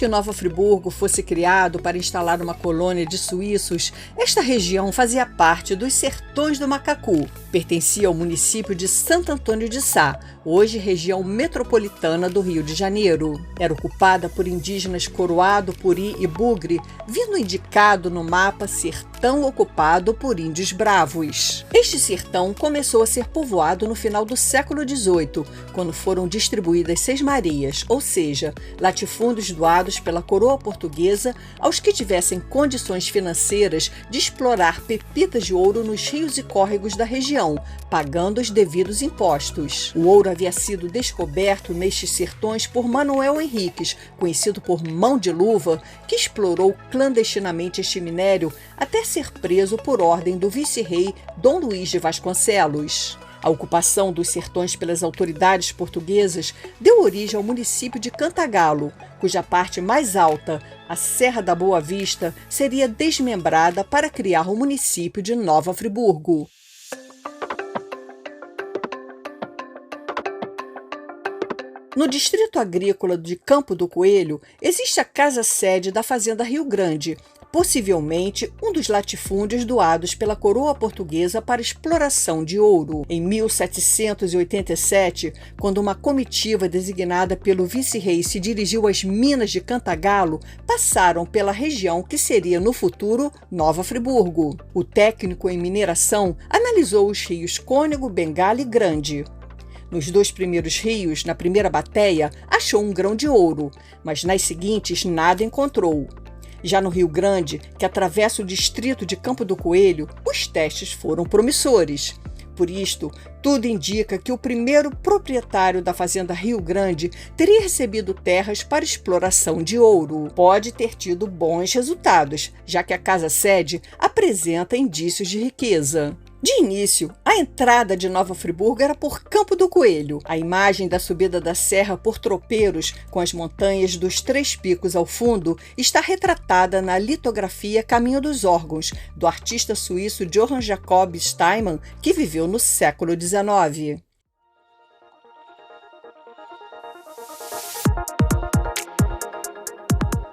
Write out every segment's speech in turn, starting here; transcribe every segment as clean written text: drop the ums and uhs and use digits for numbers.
que Nova Friburgo fosse criado para instalar uma colônia de suíços, esta região fazia parte dos Sertões do Macacu. Pertencia ao município de Santo Antônio de Sá, hoje região metropolitana do Rio de Janeiro. Era ocupada por indígenas Coroado, Puri e Bugre, vindo indicado no mapa Sertão ocupado por índios bravos. Este sertão começou a ser povoado no final do século XVIII, quando foram distribuídas sesmarias, ou seja, latifúndios doados pela coroa portuguesa aos que tivessem condições financeiras de explorar pepitas de ouro nos rios e córregos da região, pagando os devidos impostos. O ouro havia sido descoberto nestes sertões por Manuel Henriques, conhecido por Mão de Luva, que explorou clandestinamente este minério até ser preso por ordem do vice-rei Dom Luís de Vasconcelos. A ocupação dos sertões pelas autoridades portuguesas deu origem ao município de Cantagalo, cuja parte mais alta, a Serra da Boa Vista, seria desmembrada para criar o município de Nova Friburgo. No distrito agrícola de Campo do Coelho, existe a casa-sede da Fazenda Rio Grande, possivelmente um dos latifúndios doados pela coroa portuguesa para exploração de ouro. Em 1787, quando uma comitiva designada pelo vice-rei se dirigiu às minas de Cantagalo, passaram pela região que seria no futuro Nova Friburgo. O técnico em mineração analisou os rios Cônego, Bengala e Grande. Nos dois primeiros rios, na primeira bateia, achou um grão de ouro, mas nas seguintes nada encontrou. Já no Rio Grande, que atravessa o distrito de Campo do Coelho, os testes foram promissores. Por isto, tudo indica que o primeiro proprietário da Fazenda Rio Grande teria recebido terras para exploração de ouro. Pode ter tido bons resultados, já que a casa-sede apresenta indícios de riqueza. De início, a entrada de Nova Friburgo era por Campo do Coelho. A imagem da subida da serra por tropeiros, com as montanhas dos Três Picos ao fundo, está retratada na litografia Caminho dos Órgãos, do artista suíço Johann Jacob Steinmann, que viveu no século XIX.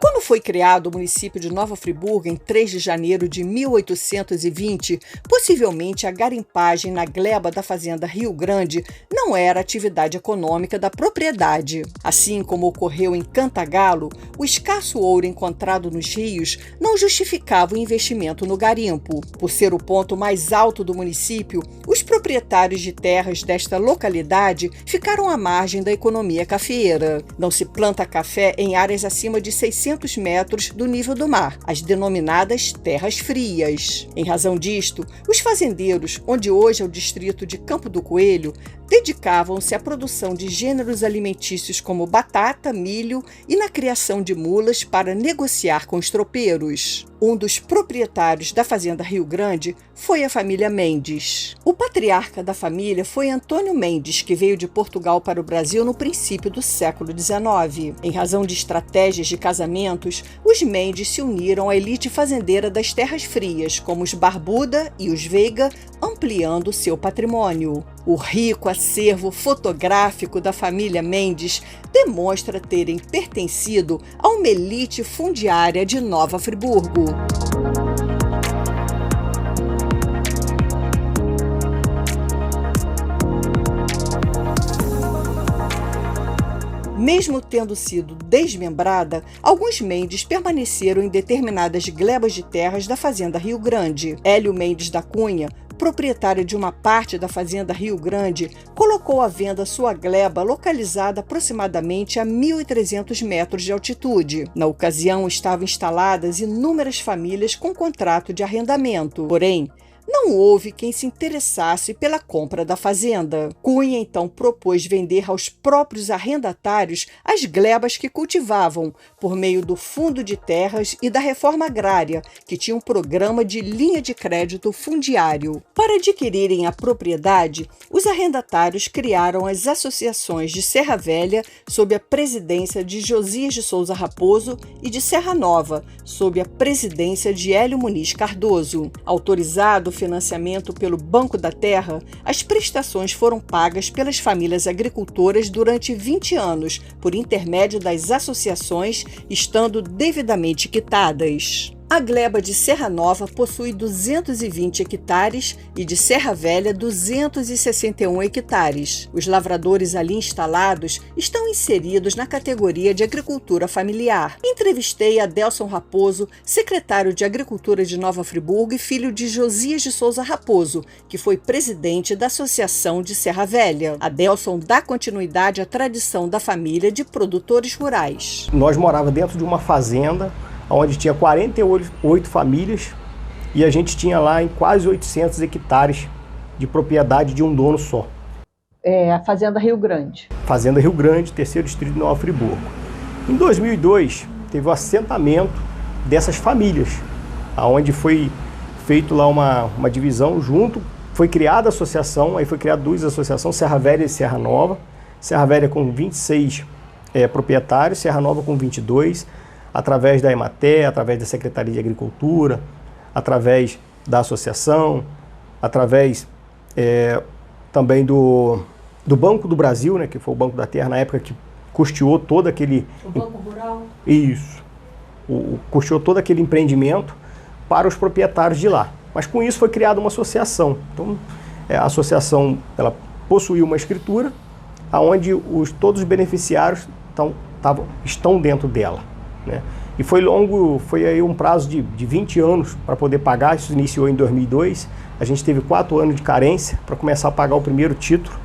Quando foi criado o município de Nova Friburgo em 3 de janeiro de 1820, possivelmente a garimpagem na gleba da Fazenda Rio Grande não era a atividade econômica da propriedade. Assim como ocorreu em Cantagalo, o escasso ouro encontrado nos rios não justificava o investimento no garimpo. Por ser o ponto mais alto do município, os proprietários de terras desta localidade ficaram à margem da economia cafeeira. Não se planta café em áreas acima de 600 metros do nível do mar, as denominadas terras frias. Em razão disto, os fazendeiros, onde hoje é o distrito de Campo do Coelho, dedicavam-se à produção de gêneros alimentícios como batata, milho e na criação de mulas para negociar com os tropeiros. Um dos proprietários da Fazenda Rio Grande foi a família Mendes. O patriarca da família foi Antônio Mendes, que veio de Portugal para o Brasil no princípio do século XIX. Em razão de estratégias de casamentos, os Mendes se uniram à elite fazendeira das terras frias, como os Barbuda e os Veiga, ampliando seu patrimônio. O rico acervo fotográfico da família Mendes demonstra terem pertencido a uma elite fundiária de Nova Friburgo. Mesmo tendo sido desmembrada, alguns Mendes permaneceram em determinadas glebas de terras da Fazenda Rio Grande. Hélio Mendes da Cunha, proprietário de uma parte da Fazenda Rio Grande, colocou à venda sua gleba localizada aproximadamente a 1.300 metros de altitude. Na ocasião, estavam instaladas inúmeras famílias com contrato de arrendamento. Porém, não houve quem se interessasse pela compra da fazenda. Cunha então propôs vender aos próprios arrendatários as glebas que cultivavam, por meio do Fundo de Terras e da Reforma Agrária, que tinha um programa de linha de crédito fundiário. Para adquirirem a propriedade, os arrendatários criaram as associações de Serra Velha, sob a presidência de Josias de Souza Raposo, e de Serra Nova, sob a presidência de Hélio Muniz Cardoso. Autorizado, financiamento pelo Banco da Terra, as prestações foram pagas pelas famílias agricultoras durante 20 anos, por intermédio das associações, estando devidamente quitadas. A gleba de Serra Nova possui 220 hectares e de Serra Velha 261 hectares. Os lavradores ali instalados estão inseridos na categoria de agricultura familiar. Entrevistei Adelson Raposo, secretário de Agricultura de Nova Friburgo e filho de Josias de Souza Raposo, que foi presidente da Associação de Serra Velha. Adelson dá continuidade à tradição da família de produtores rurais. Nós morávamos dentro de uma fazenda onde tinha 48 famílias e a gente tinha lá em quase 800 hectares de propriedade de um dono só. É a Fazenda Rio Grande. Fazenda Rio Grande, terceiro distrito de Nova Friburgo. Em 2002, teve o assentamento dessas famílias, onde foi feito lá uma divisão junto, foi criada a associação, aí foi criada duas associações, Serra Velha e Serra Nova. Serra Velha com 26 proprietários, Serra Nova com 22, através da Emater, através da Secretaria de Agricultura, através da associação, através também do Banco do Brasil, né, que foi o Banco da Terra na época que custeou todo aquele... O Banco Rural? Isso. Custeou todo aquele empreendimento para os proprietários de lá. Mas com isso foi criada uma associação. Então, a associação ela possuía uma escritura onde todos os beneficiários estão dentro dela. Né? E foi aí um prazo de 20 anos para poder pagar. Isso iniciou em 2002. A gente teve 4 anos de carência para começar a pagar o primeiro título,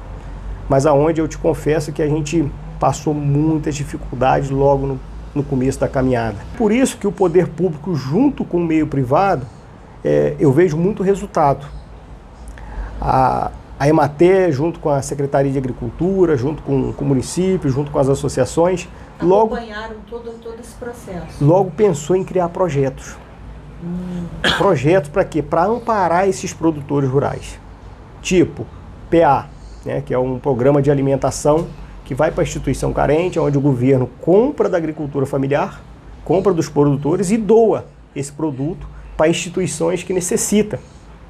mas aonde eu te confesso que a gente passou muitas dificuldades logo no começo da caminhada. Por isso que o poder público, junto com o meio privado, eu vejo muito resultado. A Emater, junto com a Secretaria de Agricultura, junto com o município, junto com as associações, acompanharam todo esse processo. Logo pensou em criar projetos. Projetos para quê? Para amparar esses produtores rurais. Tipo PA, né, que é um programa de alimentação que vai para a instituição carente, onde o governo compra da agricultura familiar, compra dos produtores e doa esse produto para instituições que necessitam.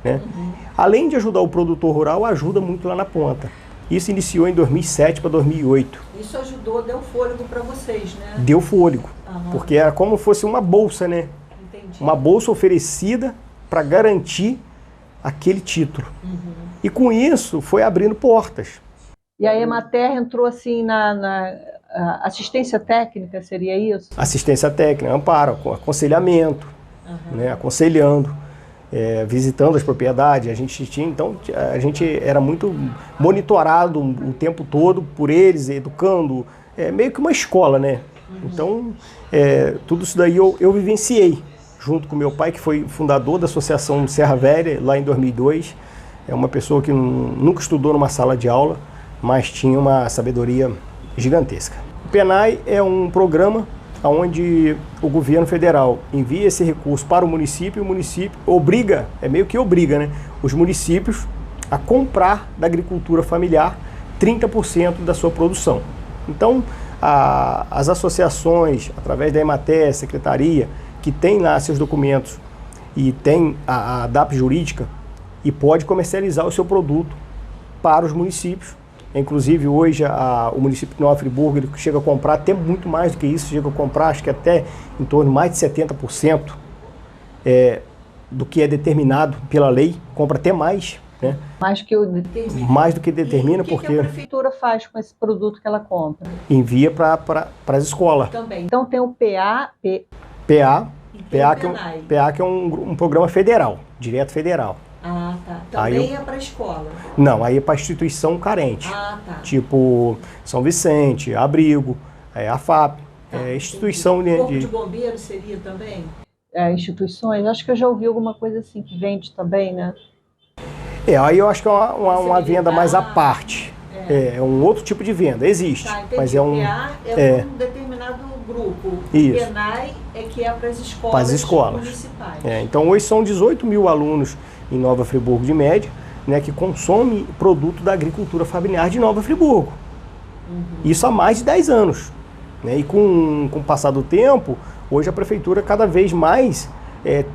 Né? Além de ajudar o produtor rural, ajuda muito lá na ponta. Isso iniciou em 2007 para 2008. Isso ajudou, deu fôlego para vocês, né? Deu fôlego, porque era como se fosse uma bolsa, né? Entendi. Uma bolsa oferecida para garantir aquele título. E com isso foi abrindo portas. E a Emater entrou assim na assistência técnica, seria isso? Assistência técnica, amparo, aconselhamento, né? Aconselhando. Visitando as propriedades, a gente era muito monitorado o tempo todo por eles, educando, meio que uma escola, né? Então, tudo isso daí eu vivenciei, junto com meu pai, que foi fundador da Associação Serra Velha, lá em 2002. É uma pessoa que nunca estudou numa sala de aula, mas tinha uma sabedoria gigantesca. O PENAI é um programa onde o governo federal envia esse recurso para o município e o município obriga, meio que obriga, né, os municípios a comprar da agricultura familiar 30% da sua produção. Então, as associações, através da Emater, Secretaria, que tem lá seus documentos e tem a DAP jurídica e pode comercializar o seu produto para os municípios. Inclusive, hoje, o município de Nova Friburgo ele chega a comprar até muito mais do que isso, chega a comprar, acho que até em torno de mais de 70% do que é determinado pela lei, compra até mais. Né? Mais que o determina. Mais do que determina, o que porque... que a prefeitura faz com esse produto que ela compra? Envia para as escolas. Também. Então tem o PA que é um programa federal, direto federal. Ah, tá. Também é para a escola? Não, aí é para instituição carente. Ah, tá. Tipo São Vicente, Abrigo, a FAP, instituição de... Corpo de Bombeiros seria também? Instituições? Acho que eu já ouvi alguma coisa assim, que vende também, né? Aí eu acho que é uma venda mais à parte. É um outro tipo de venda, existe. Tá, entendi. Mas é um... PA é um determinado grupo. Isso. O PENAI é que é para as escolas, para as escolas municipais. Então hoje são 18 mil alunos em Nova Friburgo de média, né, que consome produto da agricultura familiar de Nova Friburgo. Isso há mais de 10 anos. Né, e com o passar do tempo, hoje a prefeitura cada vez mais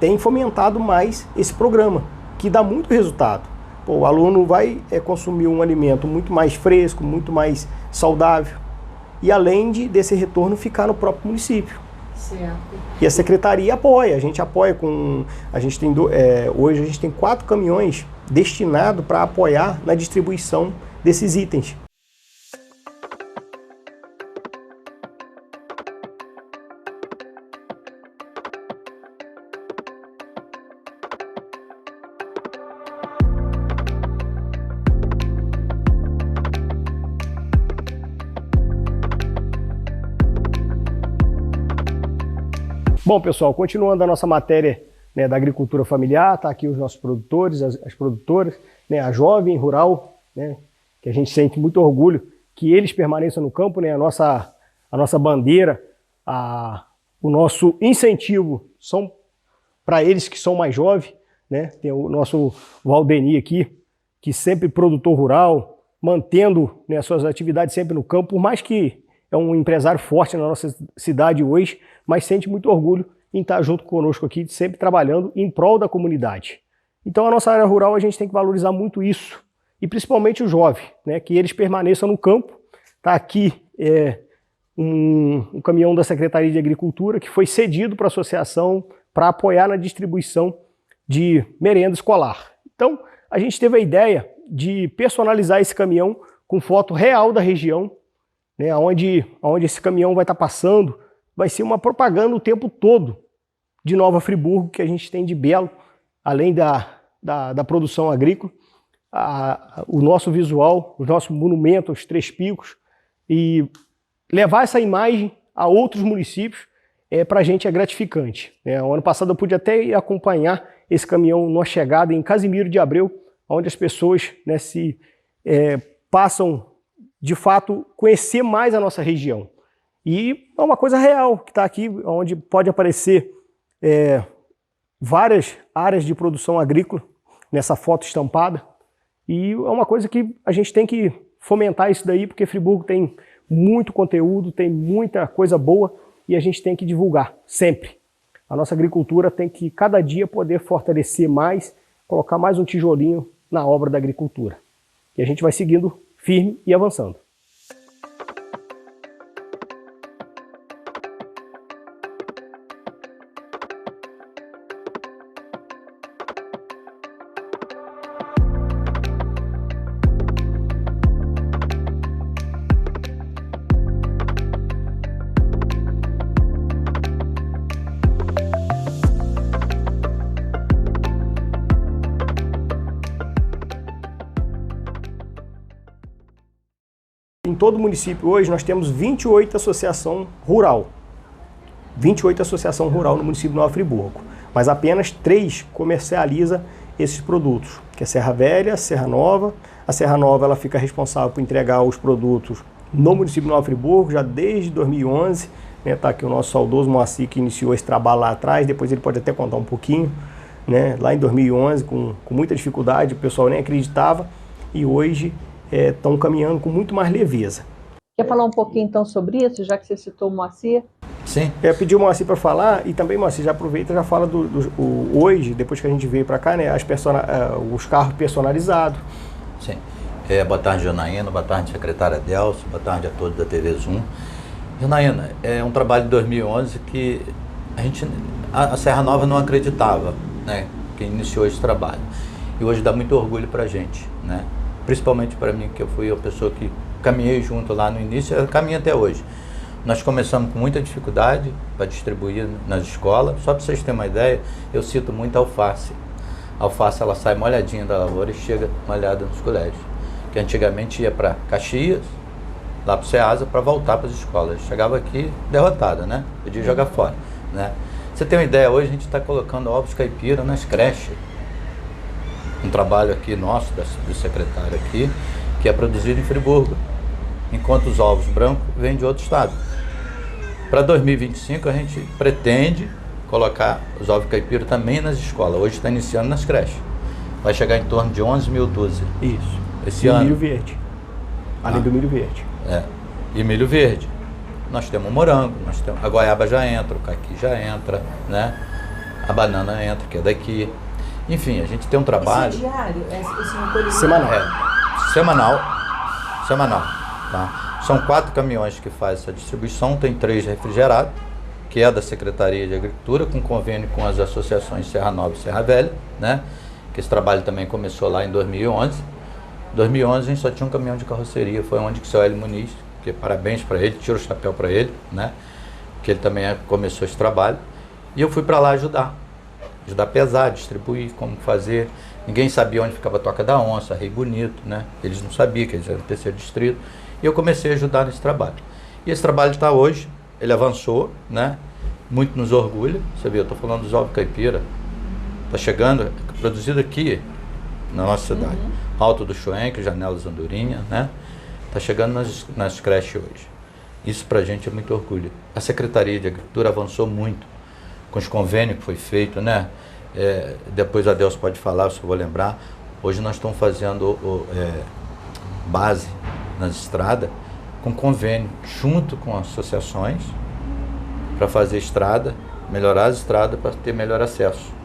tem fomentado mais esse programa. que dá muito resultado. Pô, o aluno vai consumir um alimento muito mais fresco, muito mais saudável, e além desse retorno ficar no próprio município. Certo. E a secretaria apoia, a gente apoia com... hoje a gente tem 4 caminhões destinados para apoiar na distribuição desses itens. Bom, pessoal, continuando a nossa matéria, né, da agricultura familiar, tá aqui os nossos produtores, as produtoras, né, a jovem rural, né, que a gente sente muito orgulho que eles permaneçam no campo, né, a nossa bandeira, o nosso incentivo são para eles que são mais jovens, né, tem o nosso Valdeni aqui, que sempre produtor rural, mantendo, né, suas atividades sempre no campo, por mais que é um empresário forte na nossa cidade hoje, mas sente muito orgulho em estar junto conosco aqui, sempre trabalhando em prol da comunidade. Então a nossa área rural a gente tem que valorizar muito isso, e principalmente o jovem, né, que eles permaneçam no campo. Está aqui um caminhão da Secretaria de Agricultura que foi cedido para a associação para apoiar na distribuição de merenda escolar. Então a gente teve a ideia de personalizar esse caminhão com foto real da região, né, onde esse caminhão vai estar passando, vai ser uma propaganda o tempo todo de Nova Friburgo, que a gente tem de belo, além da produção agrícola, o nosso visual, os nossos monumentos, os 3 picos, e levar essa imagem a outros municípios, para a gente é gratificante. O ano passado eu pude até ir acompanhar esse caminhão numa chegada em Casimiro de Abreu, onde as pessoas, né, passam de fato conhecer mais a nossa região. E é uma coisa real que está aqui, onde pode aparecer várias áreas de produção agrícola nessa foto estampada. E é uma coisa que a gente tem que fomentar isso daí, porque Friburgo tem muito conteúdo, tem muita coisa boa e a gente tem que divulgar sempre. A nossa agricultura tem que cada dia poder fortalecer mais, colocar mais um tijolinho na obra da agricultura. E a gente vai seguindo firme e avançando. Em todo o município hoje nós temos 28 associação rural. 28 associação rural no município de Nova Friburgo. Mas apenas 3 comercializa esses produtos, que é Serra Velha, Serra Nova. A Serra Nova ela fica responsável por entregar os produtos no município de Nova Friburgo, já desde 2011. Tá aqui o nosso saudoso Moacir, que iniciou esse trabalho lá atrás, depois ele pode até contar um pouquinho. Lá em 2011, com muita dificuldade, o pessoal nem acreditava, e hoje estão caminhando com muito mais leveza. Quer falar um pouquinho então sobre isso, já que você citou o Moacir? Sim. Eu pedi o Moacir para falar, e também, Moacir, já aproveita e já fala hoje, depois que a gente veio para cá, né, os carros personalizados. Sim. Boa tarde, Janaína, boa tarde, secretária Delcio, boa tarde a todos da TV Zoom. Janaína, é um trabalho de 2011 que a Serra Nova não acreditava, né, que iniciou esse trabalho. E hoje dá muito orgulho para a gente, né? Principalmente para mim, que eu fui a pessoa que caminhei junto lá no início, eu caminho até hoje. Nós começamos com muita dificuldade para distribuir nas escolas. Só para vocês terem uma ideia, eu cito muito a alface. A alface ela sai molhadinha da lavoura e chega molhada nos colégios. Que antigamente ia para Caxias, lá para o Ceasa, para voltar para as escolas. Chegava aqui derrotada, né? Podia jogar fora, né? Você tem uma ideia, hoje a gente está colocando ovos caipira nas creches. Um trabalho aqui nosso, do secretário aqui, que é produzido em Friburgo, enquanto os ovos brancos vêm de outro estado. Para 2025 a gente pretende colocar os ovos caipira também nas escolas. Hoje está iniciando nas creches. Vai chegar em torno de 11 mil dúzias. Isso. Esse ano. Milho verde. Além do milho verde. E milho verde. Nós temos morango, a goiaba já entra, o caqui já entra, né? A banana entra, que é daqui. Enfim, a gente tem um trabalho... Isso é diário? Isso é uma coisa Semanal. Semanal. Tá? São 4 caminhões que fazem essa distribuição, tem 3 refrigerados, que é da Secretaria de Agricultura, com convênio com as associações Serra Nova e Serra Velha, né? Que esse trabalho também começou lá em 2011. Em 2011 a gente só tinha um caminhão de carroceria, foi onde que o seu Hélio Muniz, que parabéns para ele, tiro o chapéu para ele, né? Que ele também começou esse trabalho. E eu fui para lá ajudar a pesar, distribuir, como fazer. Ninguém sabia onde ficava a Toca da Onça, Rei Bonito, né? Eles não sabiam que eles eram o terceiro distrito. E eu comecei a ajudar nesse trabalho. E esse trabalho está hoje, ele avançou, né? Muito nos orgulha. Você vê, eu estou falando dos ovos caipira. Está chegando, produzido aqui na nossa cidade. Alto do Chuenque, Janelas Andorinha, né? Está chegando nas creches hoje. Isso para a gente é muito orgulho. A Secretaria de Agricultura avançou muito com os convênios que foi feito, né? Depois a Deus pode falar, se eu vou lembrar. Hoje nós estamos fazendo base nas estradas com convênio, junto com associações, para fazer estrada, melhorar as estradas para ter melhor acesso.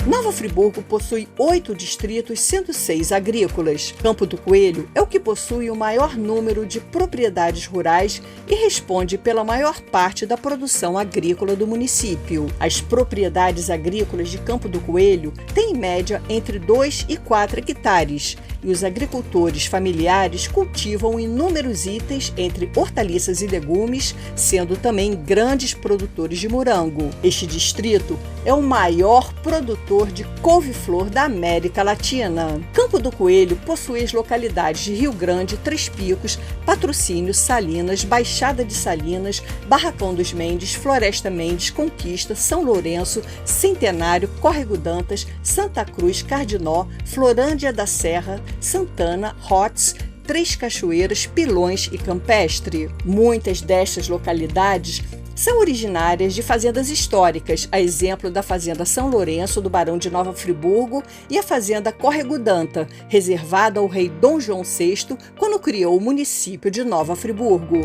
Nova Friburgo possui 8 distritos, sendo 6 agrícolas. Campo do Coelho é o que possui o maior número de propriedades rurais e responde pela maior parte da produção agrícola do município. As propriedades agrícolas de Campo do Coelho têm em média entre 2 e 4 hectares, e os agricultores familiares cultivam inúmeros itens entre hortaliças e legumes, sendo também grandes produtores de morango. Este distrito é o maior produtor de couve-flor da América Latina. Campo do Coelho possui as localidades de Rio Grande, Três Picos, Patrocínio, Salinas, Baixada de Salinas, Barracão dos Mendes, Floresta Mendes, Conquista, São Lourenço, Centenário, Córrego Dantas, Santa Cruz, Cardinó, Florândia da Serra, Santana, Rotes, Três Cachoeiras, Pilões e Campestre. Muitas destas localidades são originárias de fazendas históricas, a exemplo da Fazenda São Lourenço, do Barão de Nova Friburgo, e a Fazenda Córrego Danta, reservada ao rei Dom João VI, quando criou o município de Nova Friburgo.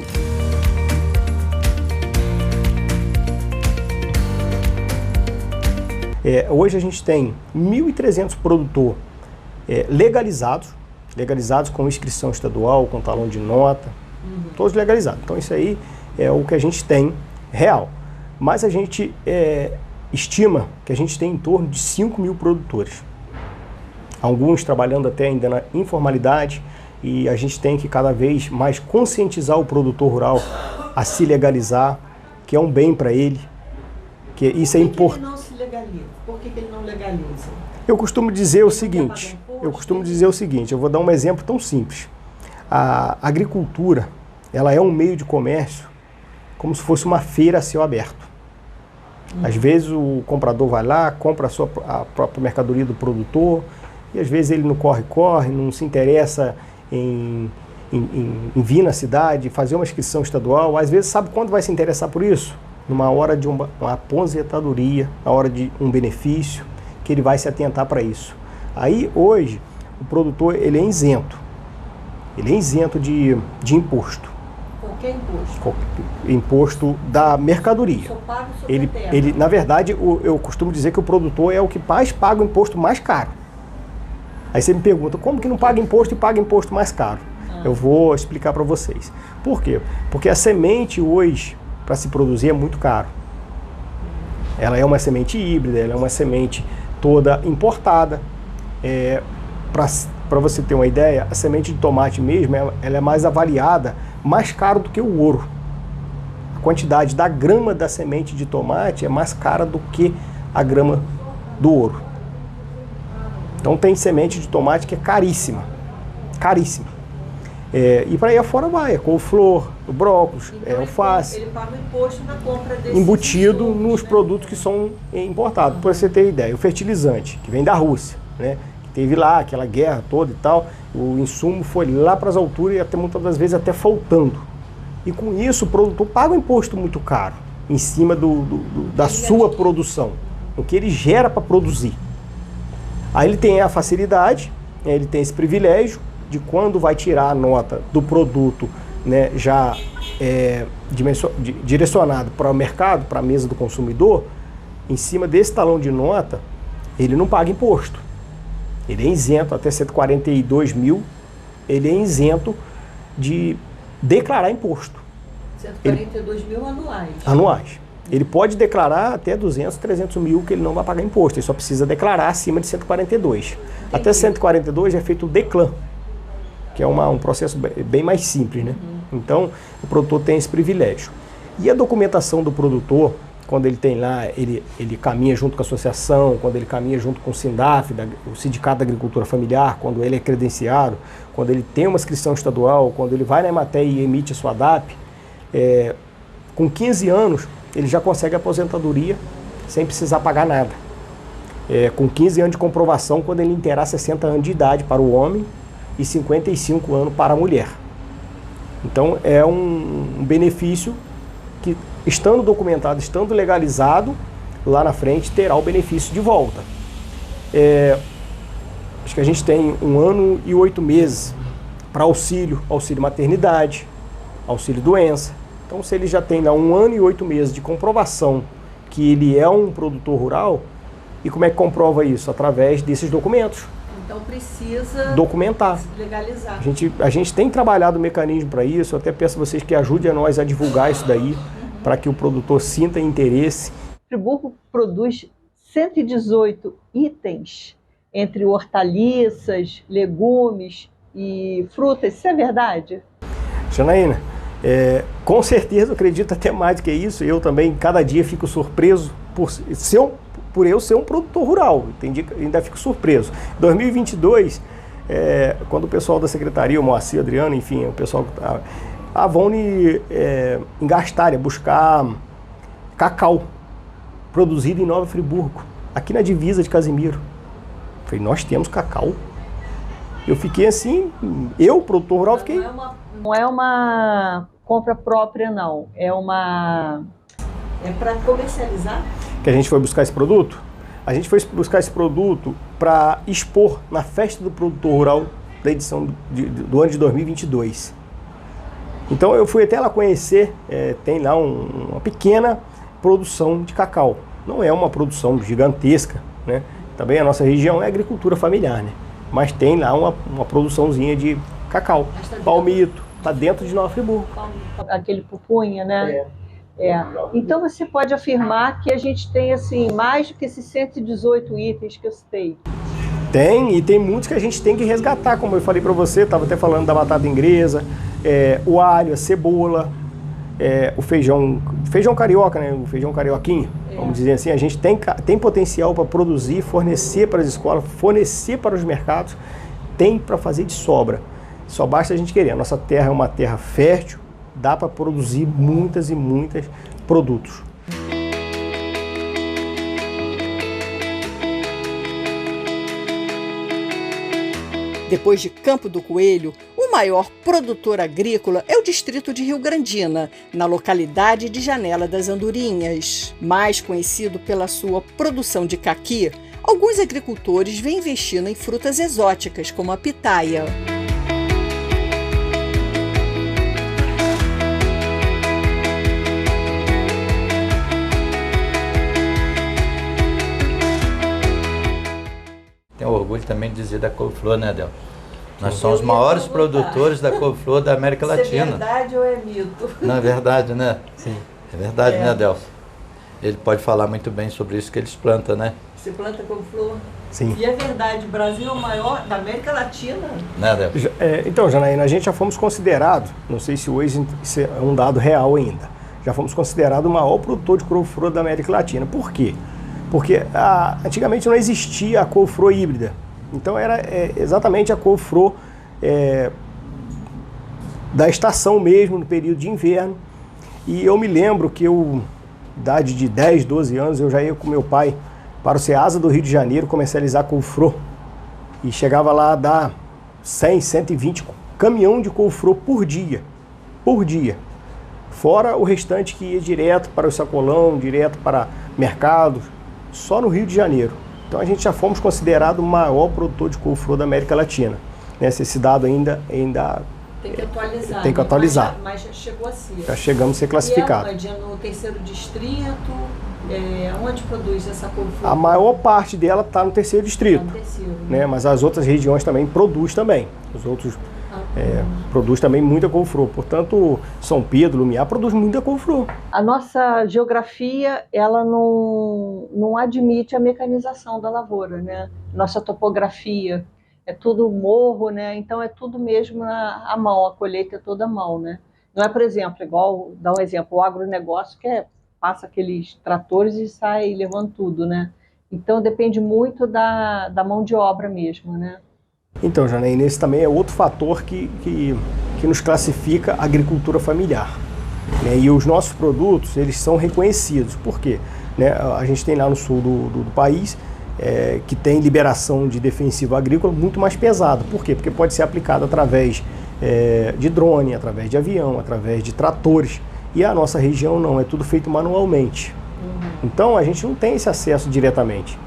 Hoje a gente tem 1.300 produtores legalizados com inscrição estadual, com talão de nota, todos legalizados. Então isso aí é o que a gente tem real. Mas a gente estima que a gente tem em torno de 5.000 produtores. Alguns trabalhando até ainda na informalidade, e a gente tem que cada vez mais conscientizar o produtor rural a se legalizar, que é um bem para ele. Que isso é importante. Por que ele não se legaliza? Por que ele não legaliza? Eu costumo dizer o seguinte, eu vou dar um exemplo tão simples. A agricultura, ela é um meio de comércio como se fosse uma feira a céu aberto. Às vezes o comprador vai lá, compra a própria mercadoria do produtor, e às vezes ele não corre, não se interessa em vir na cidade, fazer uma inscrição estadual. Às vezes sabe quando vai se interessar por isso? Numa hora de uma aposentadoria, na hora de um benefício, que ele vai se atentar para isso. Aí hoje o produtor ele é isento de imposto. Qualquer imposto? Imposto da mercadoria. Só paga sobre terra. Ele, na verdade, eu costumo dizer que o produtor é o que mais paga o imposto mais caro. Aí você me pergunta, como que não paga imposto e paga imposto mais caro? Eu vou explicar para vocês. Por quê? Porque a semente hoje, para se produzir, é muito caro. Ela é uma semente híbrida, ela é uma semente toda importada. Para você ter uma ideia, a semente de tomate mesmo, ela é mais avaliada, mais caro do que o ouro. A quantidade da grama da semente de tomate é mais cara do que a grama do ouro. Então tem semente de tomate que é caríssima, caríssima. E para aí afora vai, couve-flor, brócolis, então, alface. Ele paga o imposto na compra desses embutido insumos, nos produtos que são importados. Para você ter ideia, o fertilizante, que vem da Rússia, né? Que teve lá aquela guerra toda e tal, o insumo foi lá para as alturas e até muitas das vezes até faltando. E com isso o produtor paga um imposto muito caro em cima da sua produção, o que ele gera para produzir. Aí ele tem a facilidade, ele tem esse privilégio de quando vai tirar a nota do produto, né, já direcionado para o mercado, para a mesa do consumidor, em cima desse talão de nota, ele não paga imposto. Ele é isento, até 142 mil, ele é isento de declarar imposto. 142 mil anuais. Anuais. Ele pode declarar até 200, 300 mil que ele não vai pagar imposto, ele só precisa declarar acima de 142. Até 142 é feito o DECLAN, que é um processo bem mais simples, né? Então, o produtor tem esse privilégio. E a documentação do produtor, quando ele tem lá, ele caminha junto com a associação, quando ele caminha junto com o SINDAF, o Sindicato da Agricultura Familiar, quando ele é credenciado, quando ele tem uma inscrição estadual, quando ele vai na EMATER e emite a sua DAP, com 15 anos, ele já consegue a aposentadoria sem precisar pagar nada. Com 15 anos de comprovação, quando ele inteirar 60 anos de idade para o homem e 55 anos para a mulher. Então é um benefício que, estando documentado, estando legalizado, lá na frente terá o benefício de volta. Acho que a gente tem 1 ano e 8 meses para auxílio maternidade, auxílio doença. Então, se ele já tem lá 1 ano e 8 meses de comprovação que ele é um produtor rural, e como é que comprova isso? Através desses documentos. Então precisa documentar. Legalizar. A gente tem trabalhado o mecanismo para isso, eu até peço a vocês que ajudem a nós a divulgar isso daí, para que o produtor sinta interesse. Friburgo produz 118 itens, entre hortaliças, legumes e frutas. Isso é verdade? Janaína, com certeza, eu acredito até mais do que isso. Eu também, cada dia, fico surpreso por eu ser um produtor rural. Entendi, ainda fico surpreso. Em 2022, quando o pessoal da secretaria, o Moacir, Adriano, enfim, o pessoal vão em Gastária buscar cacau produzido em Nova Friburgo, aqui na divisa de Casimiro. Falei, nós temos cacau? Eu fiquei assim, produtor rural, fiquei... Não é uma compra própria, não. É para comercializar? Que a gente foi buscar esse produto? A gente foi buscar esse produto para expor na Festa do Produtor Rural da edição do ano de 2022. Então eu fui até lá conhecer, tem lá uma pequena produção de cacau. Não é uma produção gigantesca, né? Também a nossa região é agricultura familiar, né? Mas tem lá uma produçãozinha de cacau, palmito, está dentro de Nova Friburgo. Aquele pupunha, né? Então você pode afirmar que a gente tem assim, mais do que esses 118 itens que eu citei. Tem, e tem muitos que a gente tem que resgatar, como eu falei para você, estava até falando da batata inglesa, o alho, a cebola, o feijão carioca, né? O feijão carioquinho, vamos dizer assim. A gente tem potencial para produzir, fornecer para as escolas, fornecer para os mercados, tem para fazer de sobra. Só basta a gente querer. A nossa terra é uma terra fértil, dá para produzir muitas e muitos produtos. Depois de Campo do Coelho, o maior produtor agrícola é o distrito de Rio Grandina, na localidade de Janela das Andorinhas. Mais conhecido pela sua produção de caqui, alguns agricultores vêm investindo em frutas exóticas, como a pitaia. Tenho orgulho também de dizer da couve-flor, né, Adel? Nós somos os maiores produtores da couve-flor da América Latina. Isso é verdade ou é mito? Não é verdade, né? Sim. É verdade, né, Adelson? Ele pode falar muito bem sobre isso que eles plantam, né? Você planta couve-flor? Sim. E é verdade, o Brasil é o maior da América Latina. Né, Adelson? Então, Janaína, a gente já fomos considerados, não sei se hoje isso é um dado real ainda, já fomos considerados o maior produtor de couve-flor da América Latina. Por quê? Porque antigamente não existia a couve-flor híbrida, Então era exatamente a couve-flor da estação mesmo, no período de inverno. E eu me lembro que eu, idade de 10, 12 anos, eu já ia com meu pai para o Ceasa do Rio de Janeiro comercializar couve-flor. E chegava lá a dar 100, 120 caminhão de couve-flor por dia. Por dia. Fora o restante que ia direto para o sacolão, direto para mercados, só no Rio de Janeiro. Então a gente já fomos considerado o maior produtor de couve-flor da América Latina. Esse dado ainda tem que atualizar. Tem que atualizar. Mas já chegou a ser. Já chegamos a ser classificados. E é no terceiro distrito, onde produz essa couve-flor? A maior parte dela está no terceiro distrito. No terceiro, né? Mas as outras regiões também produz também. Os outros produz também muita couve-flor. Portanto, São Pedro, Lumiar produz muita couve-flor. A nossa geografia, ela não admite a mecanização da lavoura, né? Nossa topografia é tudo morro, né? Então é tudo mesmo à mão, a colheita é toda à mão, né? Não é, por exemplo, igual, dá um exemplo, o agronegócio que passa aqueles tratores e sai levando tudo, né? Então depende muito da mão de obra mesmo, né? Então, Janaína, esse também é outro fator que nos classifica a agricultura familiar. Né? E os nossos produtos, eles são reconhecidos. Por quê? Né? A gente tem lá no sul do país, que tem liberação de defensivo agrícola muito mais pesado. Por quê? Porque pode ser aplicado através de drone, através de avião, através de tratores. E a nossa região não, é tudo feito manualmente. Então a gente não tem esse acesso diretamente.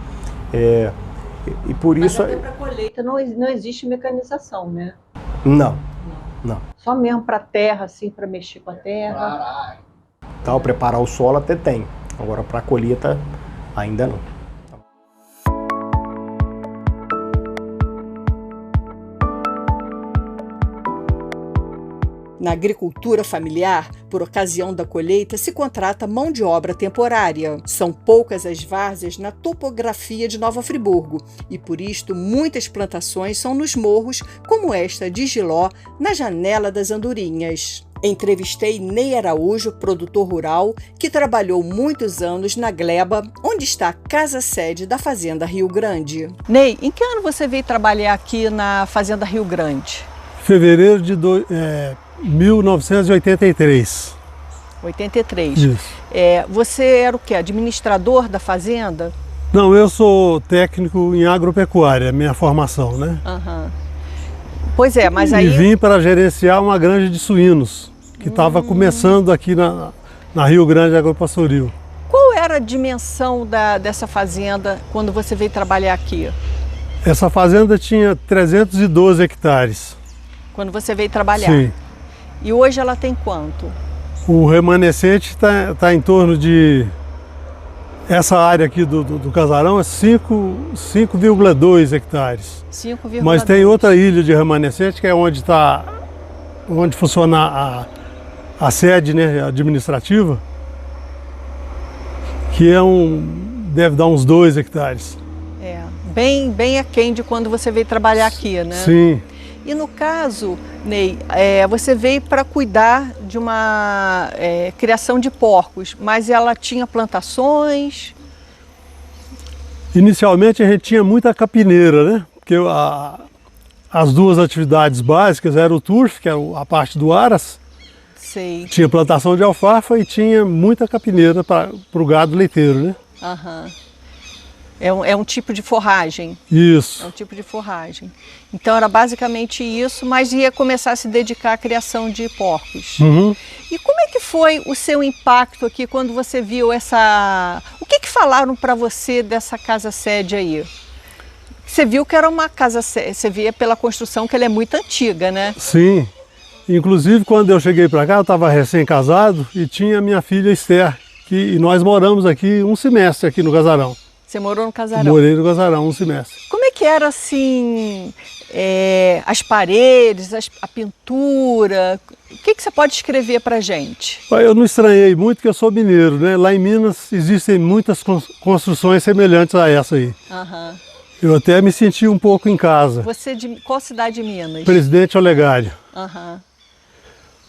E por Mas isso... até para colheita não existe mecanização, né? Não. Só mesmo para terra, assim, para mexer com a terra. Tal, preparar o solo até tem. Agora para a colheita ainda não. Na agricultura familiar, por ocasião da colheita, se contrata mão de obra temporária. São poucas as várzeas na topografia de Nova Friburgo e, por isto, muitas plantações são nos morros, como esta de Giló, na Janela das Andorinhas. Entrevistei Ney Araújo, produtor rural, que trabalhou muitos anos na gleba, onde está a casa-sede da Fazenda Rio Grande. Ney, em que ano você veio trabalhar aqui na Fazenda Rio Grande? Fevereiro de 1983. 83. Isso. Você era o quê? Administrador da fazenda? Não, eu sou técnico em agropecuária, minha formação, né? Uhum. Pois é, mas aí... E vim para gerenciar uma granja de suínos, que estava começando aqui na Rio Grande Agropastoril. Qual era a dimensão dessa fazenda quando você veio trabalhar aqui? Essa fazenda tinha 312 hectares. Quando você veio trabalhar? Sim. E hoje ela tem quanto? O remanescente está em torno de... Essa área aqui do casarão é 5,2 hectares. 5,2. Mas tem outra ilha de remanescente que é onde funciona a sede, né, administrativa, que deve dar uns 2 hectares. Bem aquém de quando você veio trabalhar aqui, né? Sim. E no caso, Ney, você veio para cuidar de uma criação de porcos, mas ela tinha plantações? Inicialmente a gente tinha muita capineira, né? Porque as duas atividades básicas eram o turf, que era a parte do aras. Sei. Tinha plantação de alfafa e tinha muita capineira para o gado leiteiro, né? Aham. É um tipo de forragem. Isso. É um tipo de forragem. Então era basicamente isso, mas ia começar a se dedicar à criação de porcos. Uhum. E como é que foi o seu impacto aqui quando você viu essa... O que falaram para você dessa casa-sede aí? Você viu que era uma casa-sede, você via pela construção que ela é muito antiga, né? Sim. Inclusive quando eu cheguei para cá, eu estava recém-casado e tinha minha filha Esther, e nós moramos aqui um semestre aqui no casarão. Você morou no casarão? Morei no casarão um semestre. Como é que era assim, as paredes, a pintura? O que você pode escrever para a gente? Eu não estranhei muito porque eu sou mineiro, né? Lá em Minas existem muitas construções semelhantes a essa aí. Uhum. Eu até me senti um pouco em casa. Você de qual cidade de Minas? Presidente Olegário. Uhum.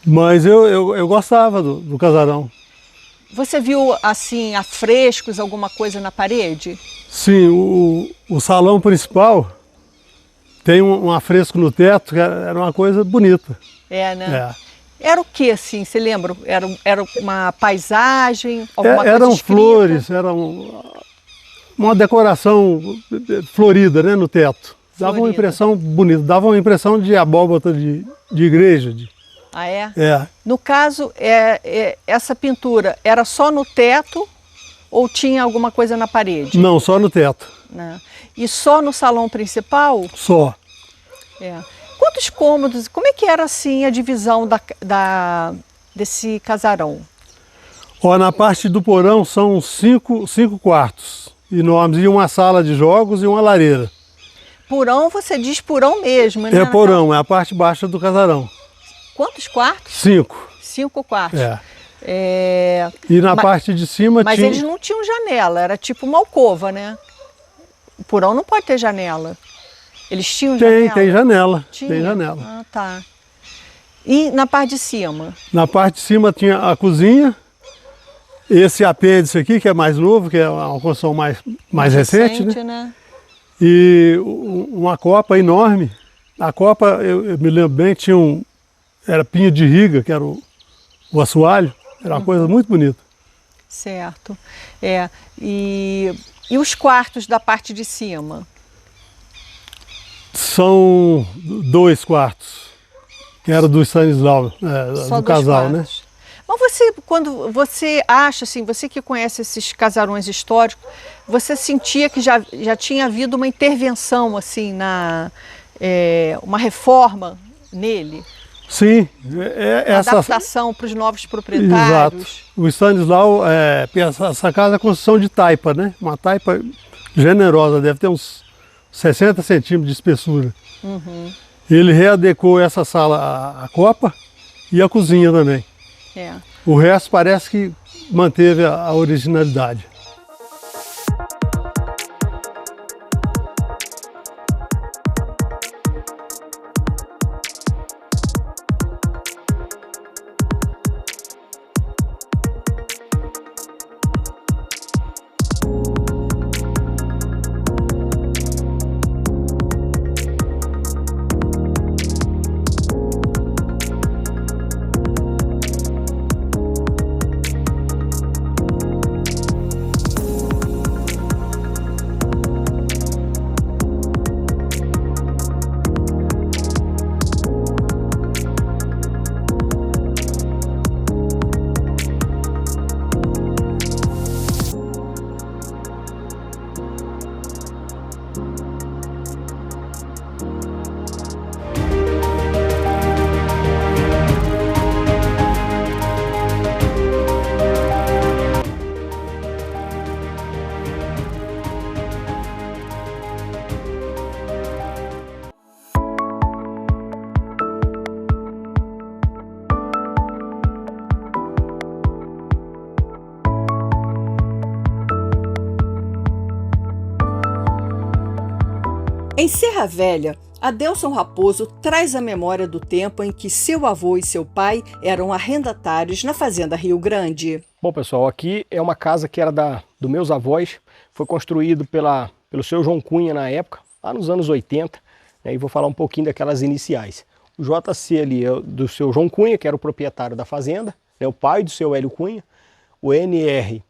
Mas eu gostava do casarão. Você viu, assim, afrescos, alguma coisa na parede? Sim, o salão principal Tem um afresco no teto, que era uma coisa bonita. É, né? É. Era o que, assim, você lembra? Era uma paisagem, alguma coisa Eram escrita? flores, era uma decoração florida, né, no teto. Dava uma Florida. impressão bonita, dava uma impressão de abóbata de igreja. Ah, é? É. No caso, essa pintura era só no teto ou tinha alguma coisa na parede? Não, só no teto, Né? E só no salão principal? só. É. Quantos cômodos? Como é que era assim a divisão desse casarão? Ó, na parte do porão são cinco quartos enormes e uma sala de jogos e uma lareira. Porão, você diz porão mesmo, né? É porão, é a parte baixa do casarão. Quantos quartos? 5. 5 quartos. É. E na parte de cima Mas tinha... eles não tinham janela, era tipo uma alcova, né? O porão não pode ter janela. Eles tinham janela? Tem janela. Tinha? Tem janela. Ah, tá. E na parte de cima? Na parte de cima tinha a cozinha, esse apêndice aqui, que é mais novo, que é uma construção mais recente, né? E uma copa enorme. A copa, eu me lembro bem, era pinho de riga, que era o assoalho. Era uma coisa muito bonita. Certo. E os quartos da parte de cima? São 2 quartos, que era do Stanislau, Só do casal, quartos. né? Mas quando você acha, assim, você que conhece esses casarões históricos, você sentia que já tinha havido uma intervenção, assim, uma reforma nele? Sim. Adaptação para os novos proprietários? Exato. O Stanislau, essa casa é construção de taipa, né? Uma taipa generosa, deve ter uns 60 centímetros de espessura. Uhum. Ele readequou essa sala, a copa e a cozinha também. O resto parece que manteve a originalidade. Em Serra Velha, Adelson Raposo traz a memória do tempo em que seu avô e seu pai eram arrendatários na fazenda Rio Grande. Bom, pessoal, aqui é uma casa que era dos meus avós, foi construído pelo seu João Cunha na época, lá nos anos 80, né, e vou falar um pouquinho daquelas iniciais. O JC ali é do seu João Cunha, que era o proprietário da fazenda, né, o pai do seu Hélio Cunha. O NR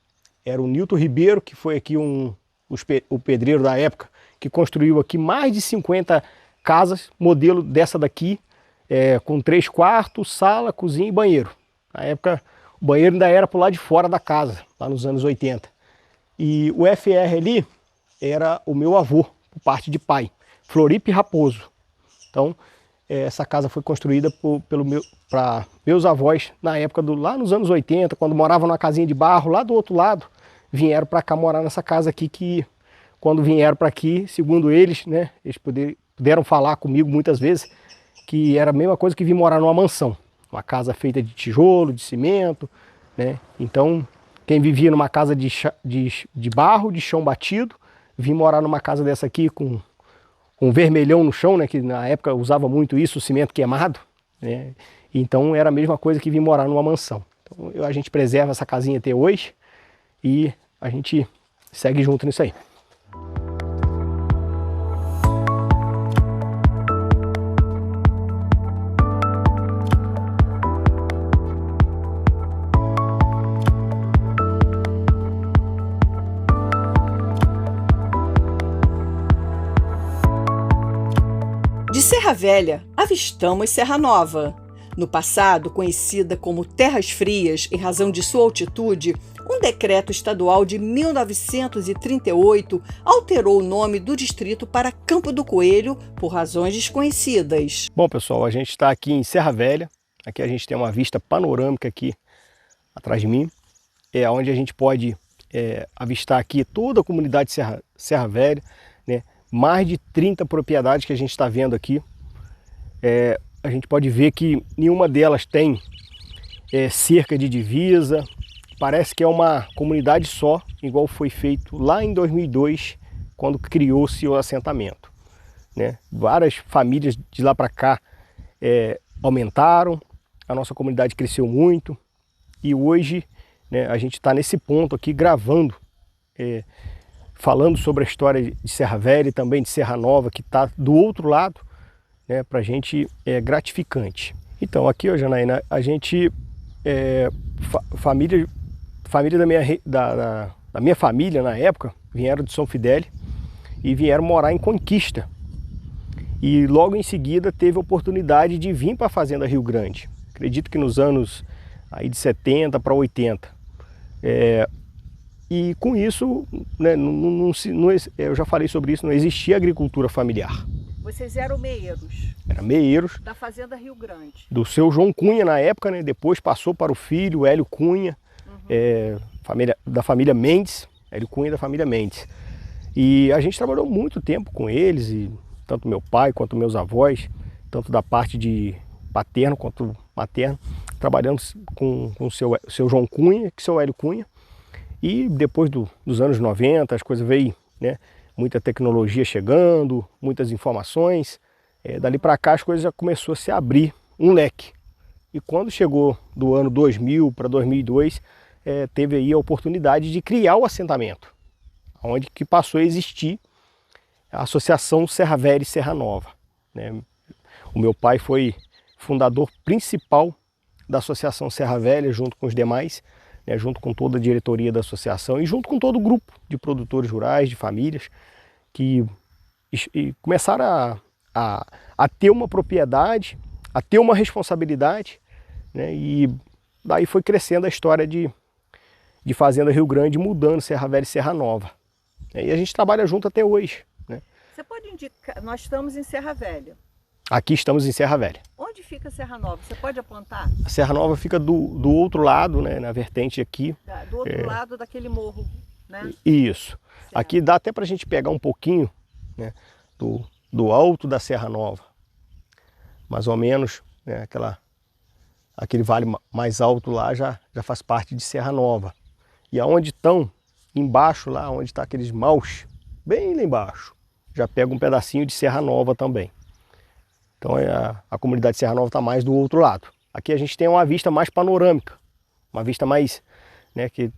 era o Nilton Ribeiro, que foi aqui o pedreiro da época, que construiu aqui mais de 50 casas, modelo dessa daqui, com 3 quartos, sala, cozinha e banheiro. Na época, o banheiro ainda era por lá de fora da casa, lá nos anos 80. E o FR ali era o meu avô, por parte de pai, Floripe Raposo. Então, essa casa foi construída para meus avós, na época, lá nos anos 80, quando moravam numa casinha de barro, lá do outro lado, vieram para cá morar nessa casa aqui, que quando vieram para aqui, segundo eles, né, eles puderam falar comigo muitas vezes, que era a mesma coisa que vir morar numa mansão, uma casa feita de tijolo, de cimento, né? Então, quem vivia numa casa de barro, de chão batido, vir morar numa casa dessa aqui com vermelhão no chão, né, que na época usava muito isso, o cimento queimado, né? Então era a mesma coisa que vir morar numa mansão. Então, a gente preserva essa casinha até hoje e a gente segue junto nisso aí. Serra Velha, avistamos Serra Nova. No passado, conhecida como Terras Frias em razão de sua altitude, um decreto estadual de 1938 alterou o nome do distrito para Campo do Coelho por razões desconhecidas. Bom, pessoal, a gente está aqui em Serra Velha. Aqui a gente tem uma vista panorâmica aqui atrás de mim, onde a gente pode avistar aqui toda a comunidade Serra Velha, né? Mais de 30 propriedades que a gente está vendo aqui. A gente pode ver que nenhuma delas tem cerca de divisa. Parece que é uma comunidade só, igual foi feito lá em 2002, quando criou-se o assentamento, né? Várias famílias de lá para cá aumentaram, a nossa comunidade cresceu muito e hoje, né, a gente está nesse ponto aqui gravando, falando sobre a história de Serra Velha e também de Serra Nova, que está do outro lado, né, para a gente é gratificante. Então aqui, ó, Janaína, a gente, família da minha família na época, vieram de São Fidélis e vieram morar em Conquista. E logo em seguida teve a oportunidade de vir para a Fazenda Rio Grande. Acredito que nos anos aí de 70 para 80. E com isso, né, eu já falei sobre isso, não existia agricultura familiar. Vocês eram meeiros? Eram meeiros. Da Fazenda Rio Grande. Do seu João Cunha na época, né? Depois passou para o filho, Hélio Cunha, da família Mendes, Hélio Cunha da família Mendes. E a gente trabalhou muito tempo com eles, e tanto meu pai quanto meus avós, tanto da parte de paterno quanto materno, trabalhamos com o seu João Cunha, que é o seu Hélio Cunha. E depois dos anos 90, as coisas veio, né? Muita tecnologia chegando, muitas informações. Dali para cá as coisas já começou a se abrir um leque. E quando chegou do ano 2000 para 2002, teve aí a oportunidade de criar o assentamento, onde que passou a existir a Associação Serra Velha e Serra Nova, né? O meu pai foi fundador principal da Associação Serra Velha, junto com os demais, né, junto com toda a diretoria da associação e junto com todo o grupo de produtores rurais, de famílias, que começaram a ter uma propriedade, a ter uma responsabilidade, né, e daí foi crescendo a história de Fazenda Rio Grande, mudando Serra Velha e Serra Nova. E a gente trabalha junto até hoje, né? Você pode indicar, nós estamos em Serra Velha. Aqui estamos em Serra Velha. Onde fica Serra Nova? Você pode apontar? A Serra Nova fica do outro lado, né, na vertente aqui. Do outro lado daquele morro, né? Isso. Certo. Aqui dá até para a gente pegar um pouquinho, né, do alto da Serra Nova. Mais ou menos, né, aquele vale mais alto lá já faz parte de Serra Nova. E aonde estão, embaixo lá, onde está aqueles maus, bem lá embaixo, já pega um pedacinho de Serra Nova também. Então a comunidade de Serra Nova está mais do outro lado. Aqui a gente tem uma vista mais panorâmica, uma vista mais, né, que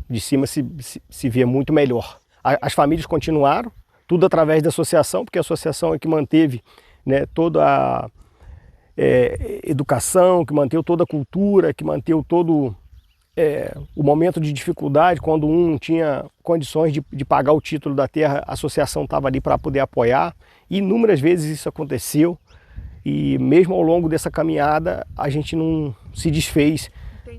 de cima se vê muito melhor. As famílias continuaram, tudo através da associação, porque a associação é que manteve, né, toda a educação, que manteve toda a cultura, que manteve todo o momento de dificuldade, quando um não tinha condições de pagar o título da terra, a associação estava ali para poder apoiar. E inúmeras vezes isso aconteceu. E mesmo ao longo dessa caminhada, a gente não se desfez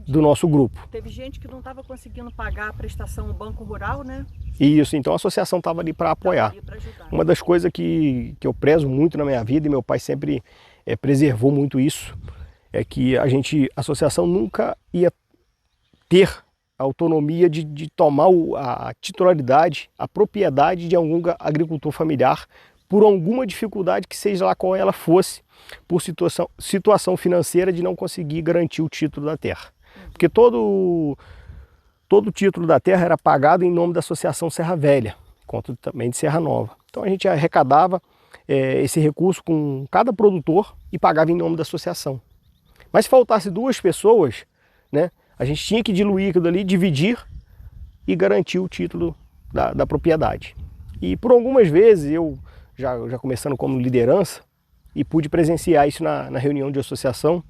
do nosso grupo. Teve gente que não estava conseguindo pagar a prestação no Banco Rural, né? Isso, então a associação estava ali para apoiar. Uma das coisas que eu prezo muito na minha vida, e meu pai sempre preservou muito isso, é que a associação nunca ia ter a autonomia de tomar a titularidade, a propriedade de algum agricultor familiar, por alguma dificuldade que seja lá qual ela fosse, por situação financeira de não conseguir garantir o título da terra. Porque todo o título da terra era pagado em nome da Associação Serra Velha, quanto também de Serra Nova. Então a gente arrecadava esse recurso com cada produtor e pagava em nome da associação. Mas se faltasse duas pessoas, né, a gente tinha que diluir aquilo ali, dividir e garantir o título da propriedade. E por algumas vezes eu, já começando como liderança, e pude presenciar isso na reunião de associação,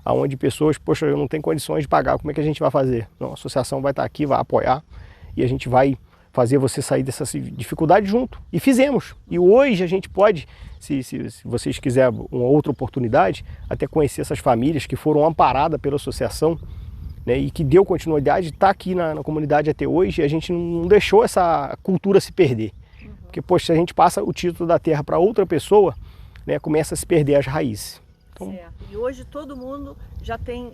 onde pessoas, poxa, eu não tenho condições de pagar, como é que a gente vai fazer? Não, a associação vai estar aqui, vai apoiar, e a gente vai fazer você sair dessa dificuldade junto. E fizemos. E hoje a gente pode, se vocês quiserem uma outra oportunidade, até conhecer essas famílias que foram amparadas pela associação, né, e que deu continuidade, está aqui na comunidade até hoje, e a gente não deixou essa cultura se perder. Porque, poxa, se a gente passa o título da terra para outra pessoa, né, começa a se perder as raízes. Então, certo. E hoje todo mundo já tem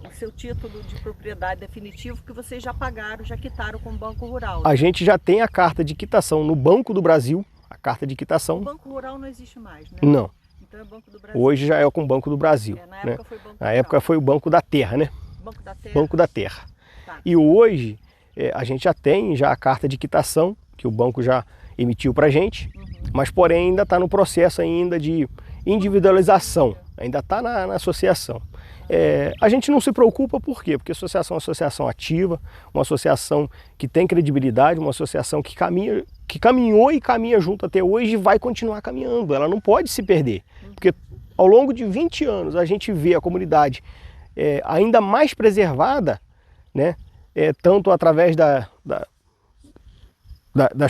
o seu título de propriedade definitivo que vocês já pagaram, já quitaram com o Banco Rural. Né? A gente já tem a carta de quitação no Banco do Brasil, a carta de quitação. O Banco Rural não existe mais, né? Não. Então é Banco do Brasil. Hoje já é com o Banco do Brasil. Na época, né? foi Banco Na época foi o Banco da Terra, né? Banco da Terra. Banco da Terra. Tá. E hoje a gente já tem a carta de quitação, que o banco já emitiu para a gente, mas porém ainda está no processo ainda de individualização, ainda está na associação. A gente não se preocupa por quê? Porque a associação é uma associação ativa, uma associação que tem credibilidade, uma associação que caminhou e caminha junto até hoje e vai continuar caminhando, ela não pode se perder, porque ao longo de 20 anos a gente vê a comunidade ainda mais preservada, né? Tanto através das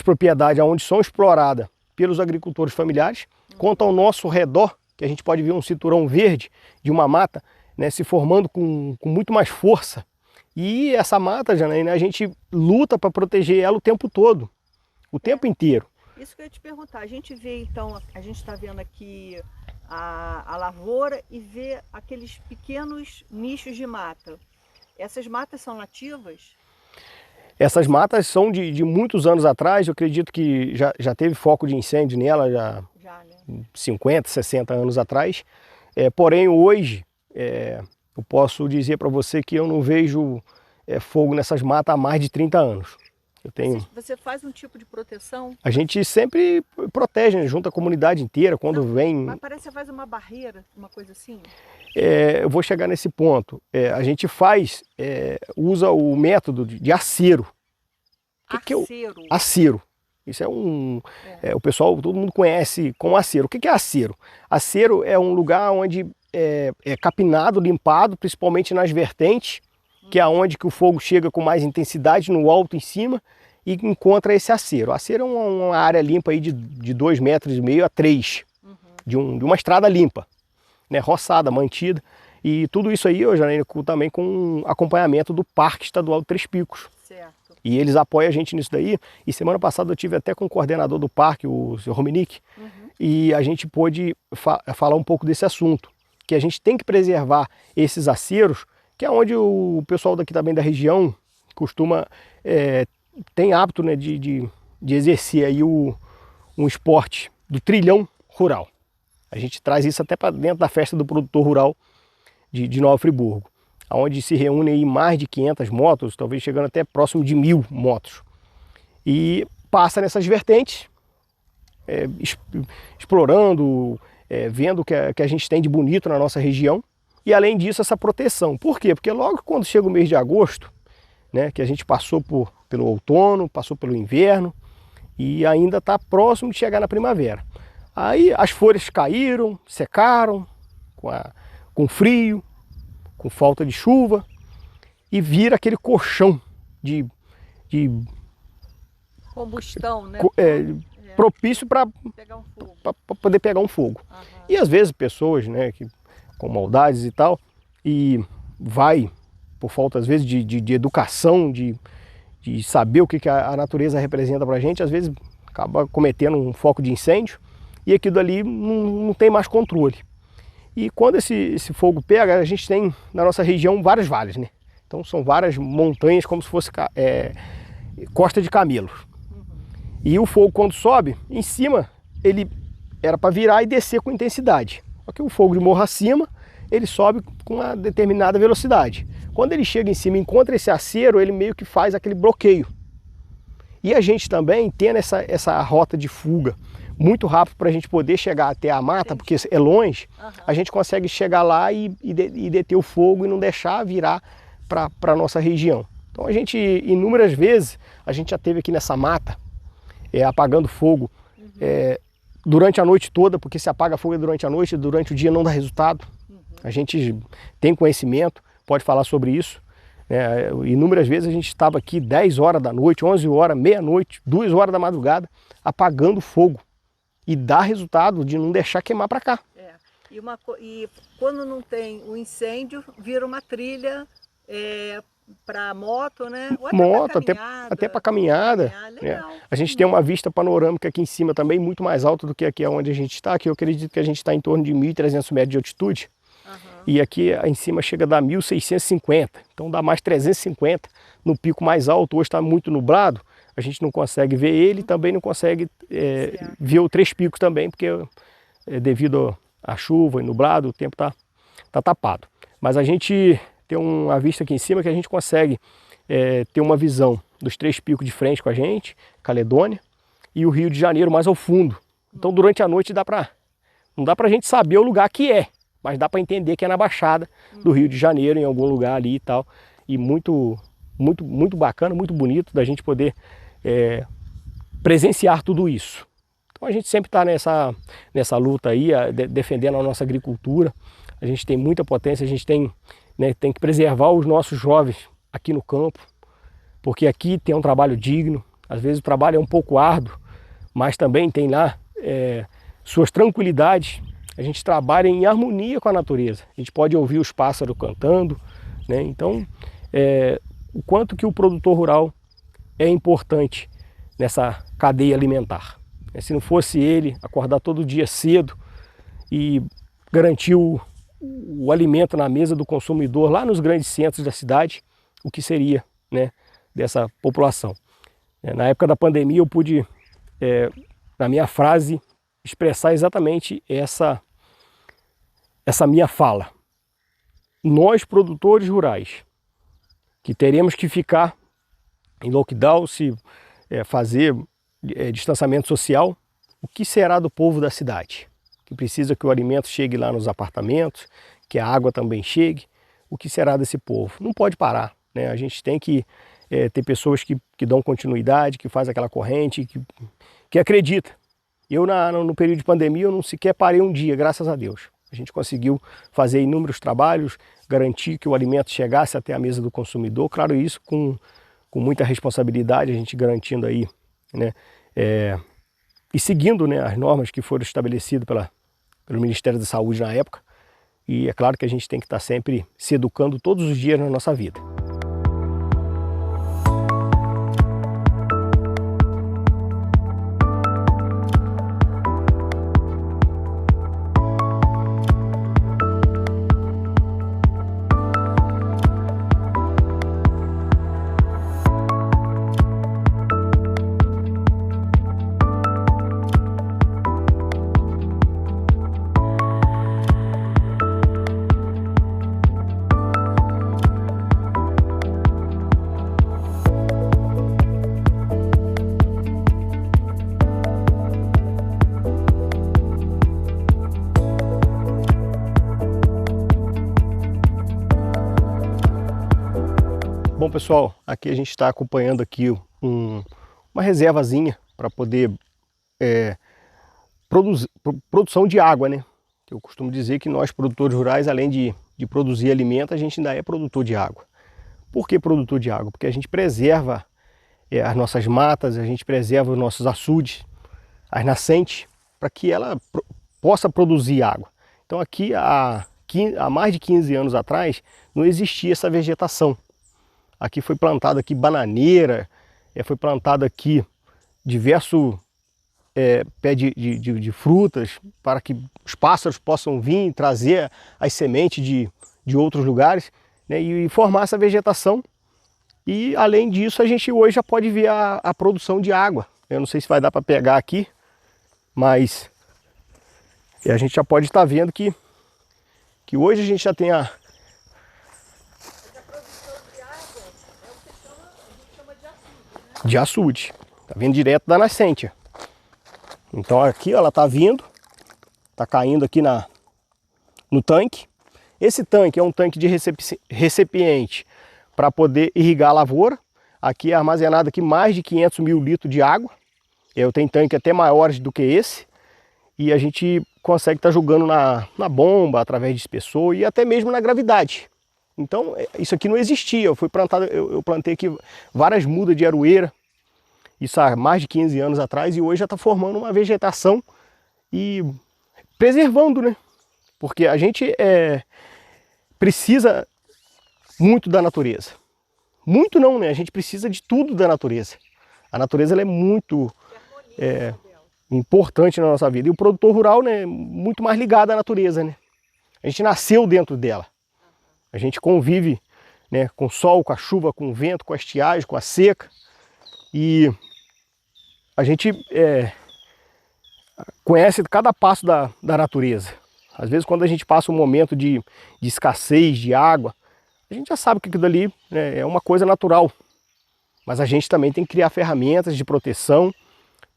propriedades onde são exploradas pelos agricultores familiares, quanto ao nosso redor, que a gente pode ver um cinturão verde de uma mata, né, se formando com muito mais força. E essa mata, Janaína, a gente luta para proteger ela o tempo todo, o tempo inteiro. Isso que eu ia te perguntar, a gente vê então, a gente está vendo aqui a lavoura e vê aqueles pequenos nichos de mata. Essas matas são nativas? Essas matas são de muitos anos atrás, eu acredito que já teve foco de incêndio nela, já né? 50, 60 anos atrás. Porém, hoje, eu posso dizer para você que eu não vejo fogo nessas matas há mais de 30 anos. Você faz um tipo de proteção? A gente sempre protege, né? Junto à comunidade inteira, quando vem... Mas parece que você faz uma barreira, uma coisa assim? Eu vou chegar nesse ponto. A gente usa o método de acero. Acero? Acero. Isso o pessoal, todo mundo conhece como acero. O que é acero? Acero é um lugar onde é capinado, limpado, principalmente nas vertentes, que é onde que o fogo chega com mais intensidade, no alto em cima, e encontra esse acero. O acero é uma área limpa aí de 2,5 metros a 3, de uma estrada limpa, né, roçada, mantida. E tudo isso aí, Janaína, também com acompanhamento do Parque Estadual de Três Picos. Certo. E eles apoiam a gente nisso daí. E semana passada eu tive até com o coordenador do parque, o Sr. Rominick, e a gente pôde falar um pouco desse assunto, que a gente tem que preservar esses aceros, que é onde o pessoal daqui também da região costuma, tem hábito, né, de exercer aí um esporte do trilhão rural. A gente traz isso até para dentro da festa do produtor rural de Nova Friburgo, onde se reúnem aí mais de 500 motos, talvez chegando até próximo de 1000 motos. E passa nessas vertentes, explorando, vendo o que a gente tem de bonito na nossa região. E além disso, essa proteção. Por quê? Porque logo quando chega o mês de agosto, né, que a gente passou pelo outono, passou pelo inverno e ainda está próximo de chegar na primavera. Aí as folhas caíram, secaram, com frio, com falta de chuva, e vira aquele colchão de combustão, né? Propício para poder pegar um fogo. E às vezes pessoas, né, com maldades e tal, e vai, por falta às vezes de educação, de saber o que a natureza representa para a gente, às vezes acaba cometendo um foco de incêndio, e aquilo ali não tem mais controle. E quando esse fogo pega, a gente tem na nossa região vários vales, né? Então são várias montanhas como se fosse costa de camelos. E o fogo quando sobe, em cima ele era para virar e descer com intensidade. Só que o fogo de morro acima, ele sobe com uma determinada velocidade. Quando ele chega em cima e encontra esse acero, ele meio que faz aquele bloqueio. E a gente também tendo essa rota de fuga muito rápido para a gente poder chegar até a mata, porque é longe, a gente consegue chegar lá e deter o fogo e não deixar virar para a nossa região. Então a gente, inúmeras vezes, a gente já esteve aqui nessa mata, apagando fogo durante a noite toda, porque se apaga fogo durante a noite, durante o dia não dá resultado. A gente tem conhecimento, pode falar sobre isso. né? Inúmeras vezes a gente estava aqui 10 horas da noite, 11 horas, meia-noite, 2 horas da madrugada, apagando fogo. E dá resultado de não deixar queimar para cá. E quando não tem o incêndio, vira uma trilha para moto, né? Ou até para caminhada. Legal. A gente tem uma vista panorâmica aqui em cima também, muito mais alta do que aqui onde a gente está. Aqui eu acredito que a gente está em torno de 1.300 metros de altitude. E aqui em cima chega a dar 1.650. Então dá mais 350 no pico mais alto. Hoje está muito nublado, a gente não consegue ver ele, também não consegue ver os 3 picos também, porque devido à chuva e nublado, o tempo tá tapado. Mas a gente tem uma vista aqui em cima que a gente consegue ter uma visão dos 3 picos de frente com a gente, Caledônia, e o Rio de Janeiro mais ao fundo. Então durante a noite não dá pra gente saber o lugar que é, mas dá para entender que é na Baixada do Rio de Janeiro, em algum lugar ali e tal. E muito bacana, muito bonito da gente poder presenciar tudo isso. Então a gente sempre está nessa luta aí, defendendo a nossa agricultura. A gente tem muita potência, a gente tem que preservar os nossos jovens aqui no campo, porque aqui tem um trabalho digno. Às vezes o trabalho é um pouco árduo, mas também tem lá suas tranquilidades. A gente trabalha em harmonia com a natureza. A gente pode ouvir os pássaros cantando, né? Então, o quanto que o produtor rural é importante nessa cadeia alimentar. Se não fosse ele acordar todo dia cedo e garantir o alimento na mesa do consumidor lá nos grandes centros da cidade, o que seria, né, dessa população? Na época da pandemia eu pude, na minha frase, expressar exatamente essa minha fala. Nós, produtores rurais, que teremos que ficar em lockdown, se fazer distanciamento social, o que será do povo da cidade? Que precisa que o alimento chegue lá nos apartamentos, que a água também chegue. O que será desse povo? Não pode parar, né? A gente tem que ter pessoas que dão continuidade, que fazem aquela corrente, que acredita. Eu, no período de pandemia, eu não sequer parei um dia, graças a Deus. A gente conseguiu fazer inúmeros trabalhos, garantir que o alimento chegasse até a mesa do consumidor. Claro, isso com muita responsabilidade, a gente garantindo aí, né, e seguindo, né, as normas que foram estabelecidas pelo Ministério da Saúde na época. E é claro que a gente tem que estar sempre se educando todos os dias na nossa vida. Bom, pessoal, aqui a gente está acompanhando aqui uma reservazinha para poder produção de água, né? Eu costumo dizer que nós, produtores rurais, além de produzir alimento, a gente ainda é produtor de água. Por que produtor de água? Porque a gente preserva as nossas matas, a gente preserva os nossos açudes, as nascentes, para que ela possa produzir água. Então aqui, há mais de 15 anos atrás, não existia essa vegetação. Aqui foi plantado aqui bananeira, foi plantado aqui diversos pés de frutas, para que os pássaros possam vir e trazer as sementes de outros lugares, né, e formar essa vegetação. E além disso, a gente hoje já pode ver a produção de água. Eu não sei se vai dar para pegar aqui, mas a gente já pode estar vendo que hoje a gente já tem de açude, tá vindo direto da nascente. Então aqui ela tá vindo, tá caindo aqui no tanque. Esse tanque é um tanque de recipiente para poder irrigar a lavoura. Aqui é armazenado aqui mais de 500 mil litros de água. Eu tenho tanque até maiores do que esse. E a gente consegue estar jogando na bomba, através de espessor e até mesmo na gravidade. Então, isso aqui não existia. Eu plantei aqui várias mudas de aroeira, isso há mais de 15 anos atrás, e hoje já está formando uma vegetação e preservando, né? Porque a gente precisa muito da natureza. Muito não, né? A gente precisa de tudo da natureza. A natureza ela é muito importante na nossa vida. E o produtor rural, né, é muito mais ligado à natureza, né? A gente nasceu dentro dela. A gente convive, né, com o sol, com a chuva, com o vento, com a estiagem, com a seca. E a gente conhece cada passo da natureza. Às vezes, quando a gente passa um momento de escassez de água, a gente já sabe que aquilo ali, né, é uma coisa natural. Mas a gente também tem que criar ferramentas de proteção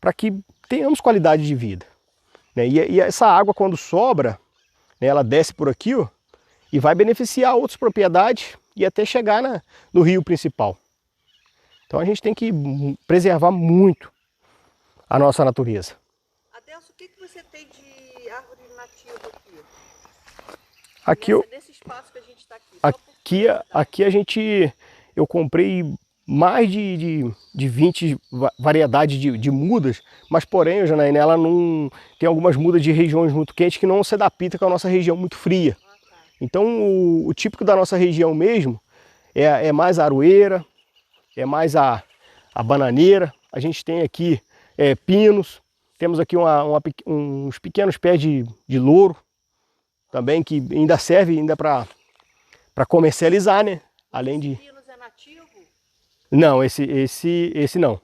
para que tenhamos qualidade de vida, né? E essa água, quando sobra, né, ela desce por aqui, ó, e vai beneficiar outras propriedades e até chegar no rio principal. Então a gente tem que preservar muito a nossa natureza. Adelso, o que você tem de árvore nativa aqui? Nesse espaço que a gente está aqui. Eu comprei mais de 20 variedades de mudas, mas porém, Janaína, ela não tem algumas mudas de regiões muito quentes que não se adaptam com a nossa região muito fria. Então o típico da nossa região mesmo é mais a aroeira, é mais a bananeira. A gente tem aqui pinos, temos aqui uns pequenos pés de louro também, que ainda serve para comercializar, né? Além de... Pinos é nativo? Não, esse não.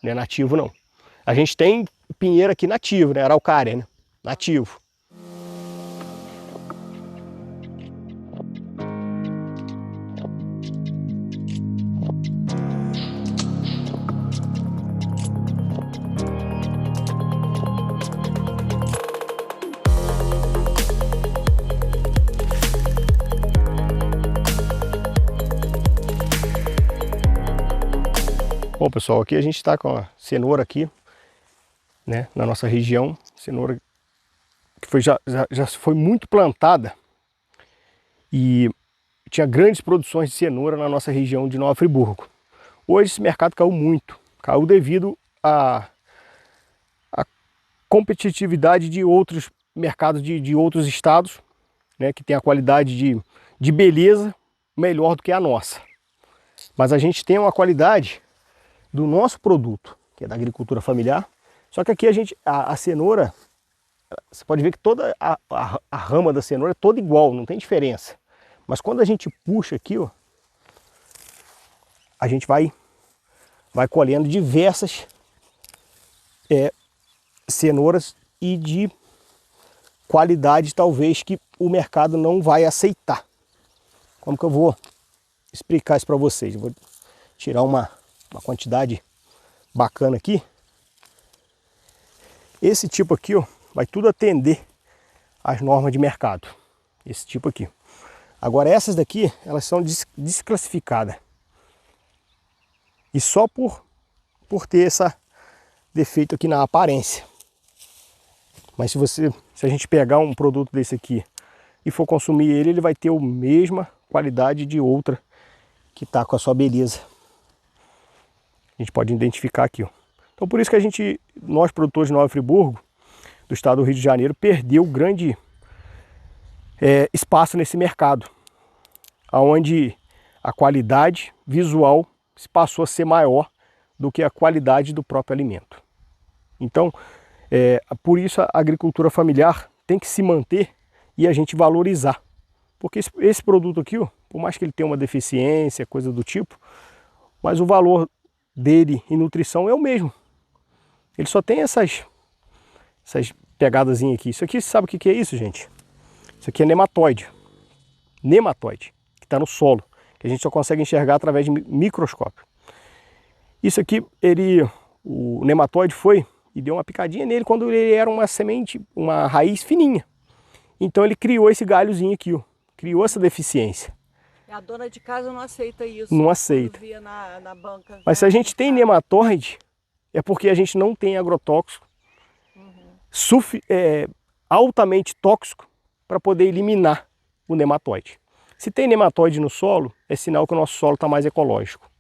Não é nativo, não. A gente tem pinheiro aqui nativo, né? Araucária, né? Nativo. Bom, pessoal, aqui a gente está com a cenoura aqui, né, na nossa região, cenoura que já foi muito plantada e tinha grandes produções de cenoura na nossa região de Nova Friburgo. Hoje esse mercado caiu devido à competitividade de outros mercados de outros estados, né, que tem a qualidade de beleza melhor do que a nossa. Mas a gente tem uma qualidade do nosso produto, que é da agricultura familiar. Só que aqui a cenoura, você pode ver que toda a rama da cenoura é toda igual, não tem diferença. Mas quando a gente puxa aqui, ó, a gente vai colhendo diversas cenouras e de qualidade talvez que o mercado não vai aceitar. Como que eu vou explicar isso para vocês? Eu vou tirar uma quantidade bacana aqui. Esse tipo aqui, ó, vai tudo atender às normas de mercado. Esse tipo aqui. Agora essas daqui, elas são desclassificadas. E só por ter esse defeito aqui na aparência. Mas se a gente pegar um produto desse aqui e for consumir ele vai ter a mesma qualidade de outra que está com a sua beleza. A gente pode identificar aqui, ó. Então por isso que nós produtores de Nova Friburgo, do estado do Rio de Janeiro, perdeu grande espaço nesse mercado, onde a qualidade visual passou a ser maior do que a qualidade do próprio alimento. Então, por isso a agricultura familiar tem que se manter e a gente valorizar. Porque esse produto aqui, ó, por mais que ele tenha uma deficiência, coisa do tipo, mas o valor dele em nutrição é o mesmo. Ele só tem essas pegadazinhas aqui. Isso aqui, sabe o que é isso, gente? Isso aqui é nematóide. Nematóide, que está no solo, que a gente só consegue enxergar através de microscópio. Isso aqui, o nematóide foi e deu uma picadinha nele quando ele era uma semente, uma raiz fininha. Então ele criou esse galhozinho aqui, ó, criou essa deficiência. A dona de casa não aceita isso. Não aceita. Via na banca. Mas se a gente tem nematóide, é porque a gente não tem agrotóxico altamente tóxico para poder eliminar o nematóide. Se tem nematóide no solo, é sinal que o nosso solo está mais ecológico.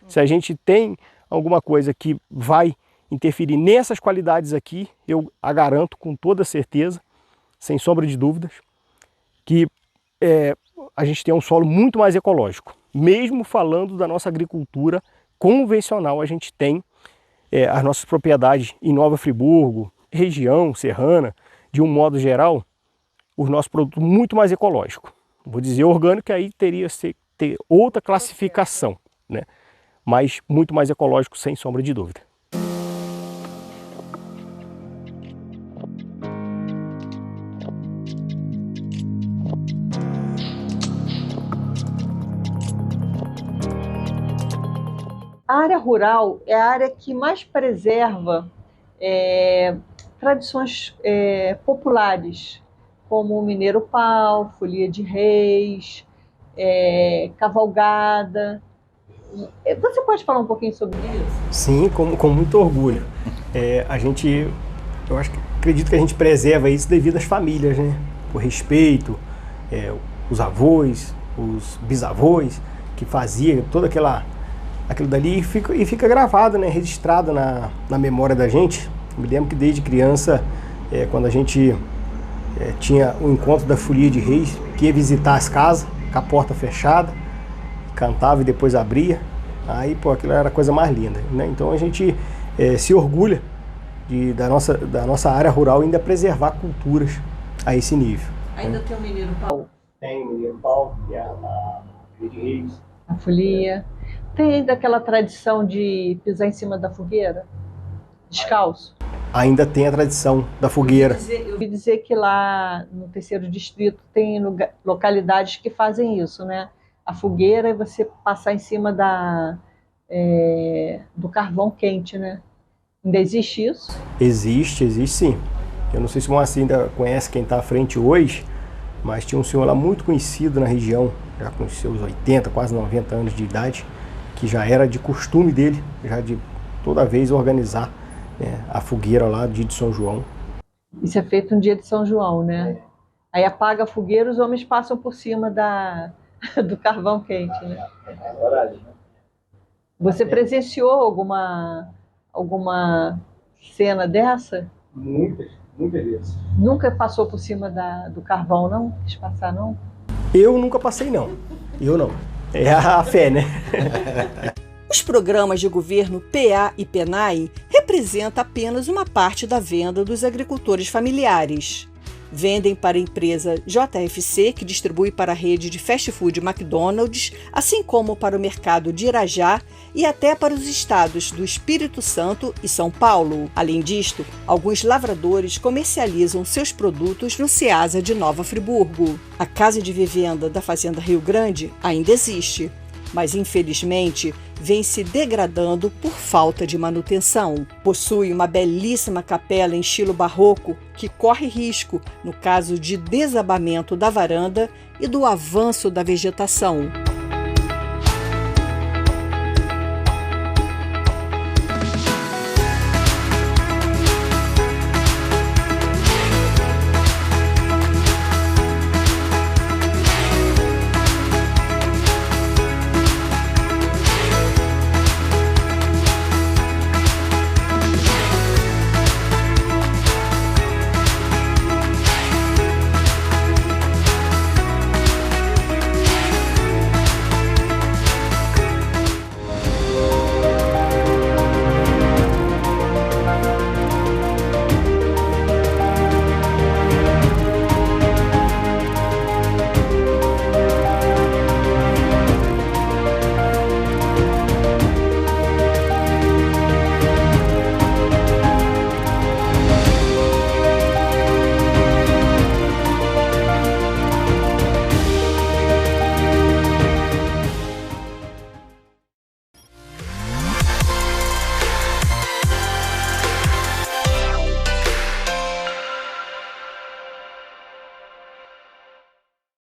Se a gente tem alguma coisa que vai interferir nessas qualidades aqui, eu a garanto com toda certeza, sem sombra de dúvidas, que a gente tem um solo muito mais ecológico. Mesmo falando da nossa agricultura convencional, a gente tem as nossas propriedades em Nova Friburgo, região serrana, de um modo geral, os nossos produtos muito mais ecológicos. Vou dizer orgânico, que aí teria que ter outra classificação, né? Mas muito mais ecológico, sem sombra de dúvida. A área rural é a área que mais preserva tradições populares, como o mineiro pau, folia de reis, cavalgada. Você pode falar um pouquinho sobre isso? Sim, com muito orgulho. Eu acredito que a gente preserva isso devido às famílias, né? O respeito, os avós, os bisavós, que faziam toda aquilo dali e fica gravado, né? Registrado na memória da gente. Me lembro que desde criança, quando a gente tinha o encontro da folia de reis, que ia visitar as casas, com a porta fechada, cantava e depois abria, aí aquilo era a coisa mais linda, né? Então a gente se orgulha da nossa área rural ainda preservar culturas a esse nível. Ainda tem o mineiro pau? Tem o mineiro pau, que é a folia de reis. A folia. Tem ainda aquela tradição de pisar em cima da fogueira, descalço? Ainda tem a tradição da fogueira. Eu ouvi dizer que lá no 3º distrito tem localidades que fazem isso, né? A fogueira e você passar em cima do carvão quente, né? Ainda existe isso? Existe sim. Eu não sei se o Moacir ainda conhece quem está à frente hoje, mas tinha um senhor lá muito conhecido na região, já com seus 80, quase 90 anos de idade, que já era de costume dele, já de toda vez organizar a fogueira lá do dia de São João. Isso é feito no dia de São João, né? Aí apaga a fogueira, os homens passam por cima do carvão quente, né? Você presenciou alguma cena dessa? Muitas vezes. Nunca passou por cima do carvão, não? Quis passar, não? Eu nunca passei, não. Eu não. É a fé, né? Os programas de governo PA e PENAI representam apenas uma parte da venda dos agricultores familiares. Vendem para a empresa JFC, que distribui para a rede de fast food McDonald's, assim como para o mercado de Irajá e até para os estados do Espírito Santo e São Paulo. Além disto, alguns lavradores comercializam seus produtos no Ceasa de Nova Friburgo. A casa de vivenda da Fazenda Rio Grande ainda existe, mas infelizmente vem se degradando por falta de manutenção. Possui uma belíssima capela em estilo barroco que corre risco no caso de desabamento da varanda e do avanço da vegetação.